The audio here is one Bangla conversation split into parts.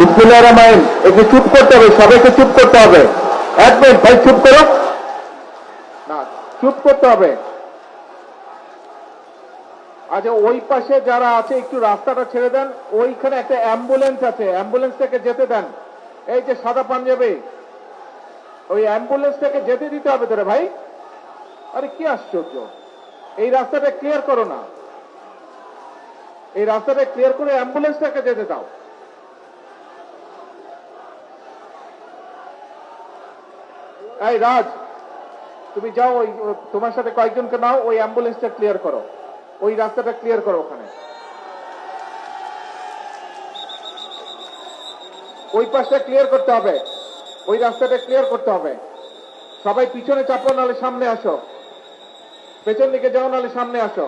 বিসমিল্লাহির রহমানির রহিম। একটু চুপ করতে হবে, সবাইকে চুপ করতে হবে। এক মিনিট ভাই, চুপ করো না, চুপ করতে হবে। আচ্ছা, ওই পাশে যারা আছে একটু রাস্তাটা ছেড়ে দেন। ওইখানে একটা অ্যাম্বুলেন্স আছে, অ্যাম্বুলেন্সটাকে যেতে দেন। এই যে সাদা পাঞ্জাবি, ওই অ্যাম্বুলেন্সটাকে যেতে দিতে হবে তোরে ভাই। আরে কি আশ্চর্য, এই রাস্তাটা ক্লিয়ার করো না, এই রাস্তাটা ক্লিয়ার করে অ্যাম্বুলেন্সটাকে যেতে দাও। এই রাজ, তুমি যাও, ওই তোমার সাথে কয়েকজনকে নাও, ওই অ্যাম্বুলেন্সটা ক্লিয়ার করো, ওই রাস্তাটা ক্লিয়ার করো। ওখানে ওই পাশটা ক্লিয়ার করতে হবে, ওই রাস্তাটা ক্লিয়ার করতে হবে। সবাই পিছনে চাপো, নাহলে সামনে আসো, পেছন দিকে যাও, নাহলে সামনে আসো।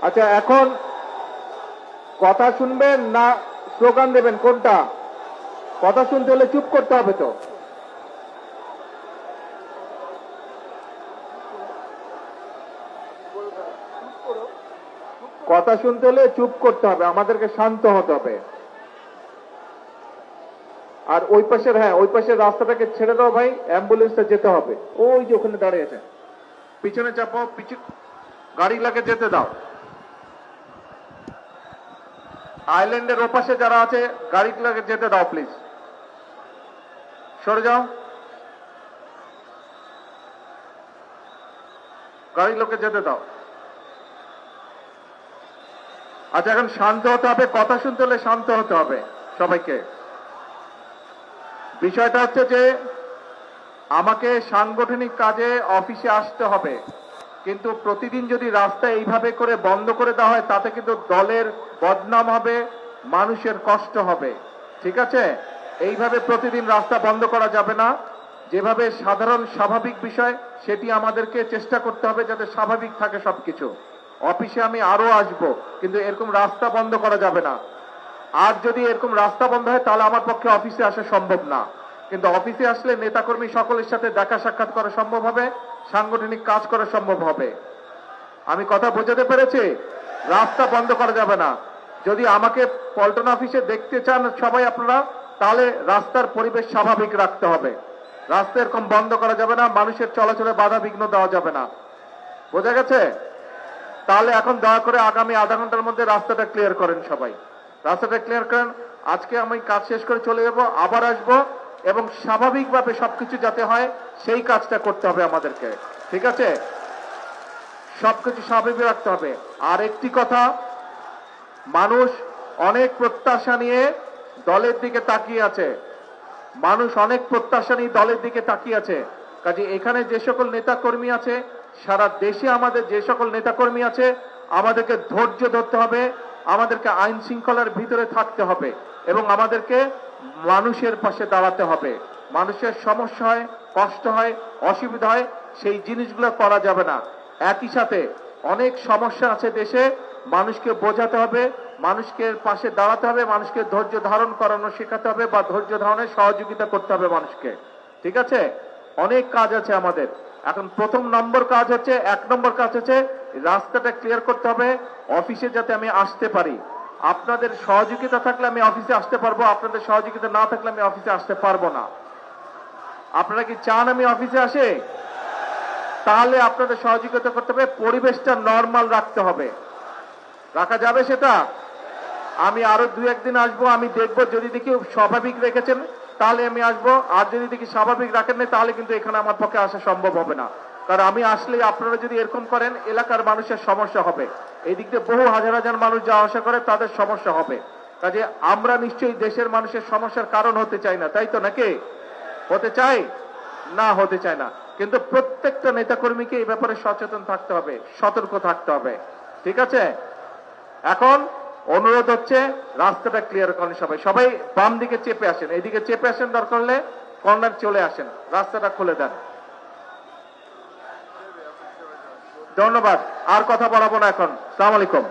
আচ্ছা, এখন কথা শুনবেন না স্লোগান দেবেন, কোনটা? কথা শুনতে হলে চুপ করতে হবে তো। কথা শুনতে হলে চুপ করতে হবে, আমাদেরকে শান্ত হতে হবে। আর ওই পাশের, হ্যাঁ, ওই পাশের রাস্তাটাকে ছেড়ে দাও ভাই, অ্যাম্বুলেন্সটা যেতে হবে। ওই যে ওখানে দাঁড়িয়ে আছে, পিছনে চাপো, গাড়িগুলাকে যেতে দাও। আইল্যান্ডের ওপাশে যারা আছে গাড়িগুলাকে যেতে দাও, প্লিজ সরে যাও, গাড়িগুলোকে যেতে দাও। আচ্ছা, এখন শান্ত হতে হবে, কথা শুনতে হলে শান্ত হতে হবে সবাইকে। বিষয়টা হচ্ছে যে আমাকে সাংগঠনিক কাজে অফিসে আসতে হবে, কিন্তু প্রতিদিন যদি রাস্তা এইভাবে করে বন্ধ করে দেওয়া হয়, তাতে কিন্তু দলের বদনাম হবে, মানুষের কষ্ট হবে। ঠিক আছে, এইভাবে প্রতিদিন রাস্তা বন্ধ করা যাবে না। যেভাবে সাধারণ স্বাভাবিক বিষয়, সেটি আমাদেরকে চেষ্টা করতে হবে যাতে স্বাভাবিক থাকে সবকিছু। অফিসে আমি আরো আসব, কিন্তু এরকম রাস্তা বন্ধ করা যাবে না। আর যদি এরকম রাস্তা বন্ধ হয়, তাহলে আমার পক্ষে অফিসে আসা সম্ভব না। কিন্তু অফিসে আসলে নেতাকর্মী সকলের সাথে দেখা সাক্ষাৎ করা সম্ভব হবে, সাংগঠনিক কাজ করা সম্ভব হবে। আমি কথা বোঝাতে পেরেছি? রাস্তা বন্ধ করা যাবে না। যদি আমাকে পল্টন অফিসে দেখতে চান সবাই আপনারা, তাহলে রাস্তার পরিবেশ স্বাভাবিক রাখতে হবে। রাস্তা এরকম বন্ধ করা যাবে না, মানুষের চলাচলে বাধা বিঘ্ন দেওয়া যাবে না। বোঝা গেছে? তাহলে এখন দয়া করে আগামী আধা ঘন্টার মধ্যে রাস্তাটা ক্লিয়ার করেন সবাই, রাস্তাটা ক্লিয়ার করেন। আজকে আমি কাজ শেষ করে চলে যাব, আবার আসবো, এবং স্বাভাবিকভাবে সবকিছু যাতে হয় সেই কাজটা করতে হবে আমাদেরকে। ঠিক আছে, সবকিছু স্বাভাবিক রাখতে হবে। আর একটি কথা, মানুষ অনেক প্রত্যাশা নিয়ে দলের দিকে তাকিয়ে আছে, মানুষ অনেক প্রত্যাশা নিয়ে দলের দিকে তাকিয়ে আছে। কাজে এখানে যে সকল নেতাকর্মী আছে, সারা দেশে আমাদের যে সকল নেতাকর্মী আছে, আমাদেরকে ধৈর্য ধরতে হবে, আমাদেরকে আইন শৃঙ্খলার ভিতরে থাকতে হবে, এবং আমাদেরকে মানুষের পাশে দাঁড়াতে হবে। মানুষের সমস্যা হয়, কষ্ট হয়, অসুবিধা হয়, সেই জিনিসগুলো করা যাবে না। একই সাথে অনেক সমস্যা আছে দেশে, মানুষকে বোঝাতে হবে, মানুষকে পাশে দাঁড়াতে হবে, মানুষকে ধৈর্য ধারণ করানো শেখাতে হবে, বা ধৈর্য ধারণের সহযোগিতা করতে হবে মানুষকে। ঠিক আছে, অনেক কাজ আছে আমাদের। এখন প্রথম নম্বর কাজ হচ্ছে, 1 নম্বর কাজ হচ্ছে রাস্তাটা ক্লিয়ার করতে হবে, অফিসে যাতে আমি আসতে পারি। আপনাদের সহযোগিতা থাকলে আমি অফিসে আসতে পারবো, আপনাদের সহযোগিতা না থাকলে আমি অফিসে আসতে পারবো না। আপনারা কি চান আমি অফিসে আসে? তাহলে আপনাদের সহযোগিতা করতে হবে, পরিবেশটা নরমাল রাখতে হবে। রাখা যাবে সেটা? আমি আরো 2-1 দিন আসবো, আমি দেখবো, যদি দেখি স্বাভাবিক রেখেছেন তাহলে আমি আসবো, আর যদি দেখি স্বাভাবিক রাখেন না, তাহলে কিন্তু এখানে আমার পক্ষে আসা সম্ভব হবে না। কারণ আমি আসলে আপনারা যদি এরকম করেন, এলাকার মানুষের সমস্যা হবে। এই দিক দিয়ে বহু হাজার হাজার মানুষ যাওয়া আসা করে, তাদের সমস্যা হবে। কাজে আমরা নিশ্চয়ই দেশের মানুষের সমস্যার কারণ হতে চাই না, তাই তো নাকি? হতে চাই না? হতে চায় না। কিন্তু প্রত্যেকটা নেতাকর্মীকে এই ব্যাপারে সচেতন থাকতে হবে, সতর্ক থাকতে হবে। ঠিক আছে, এখন অনুরোধ হচ্ছে রাস্তাটা ক্লিয়ার করেন সবাই। সবাই বাম দিকে চেপে আসেন, এইদিকে চেপে আসেন, দরকার হলে কর্নার চলে আসেন, রাস্তাটা খুলে দেন। ধন্যবাদ, আর কথা বলাবো না এখন। আসসালামু আলাইকুম।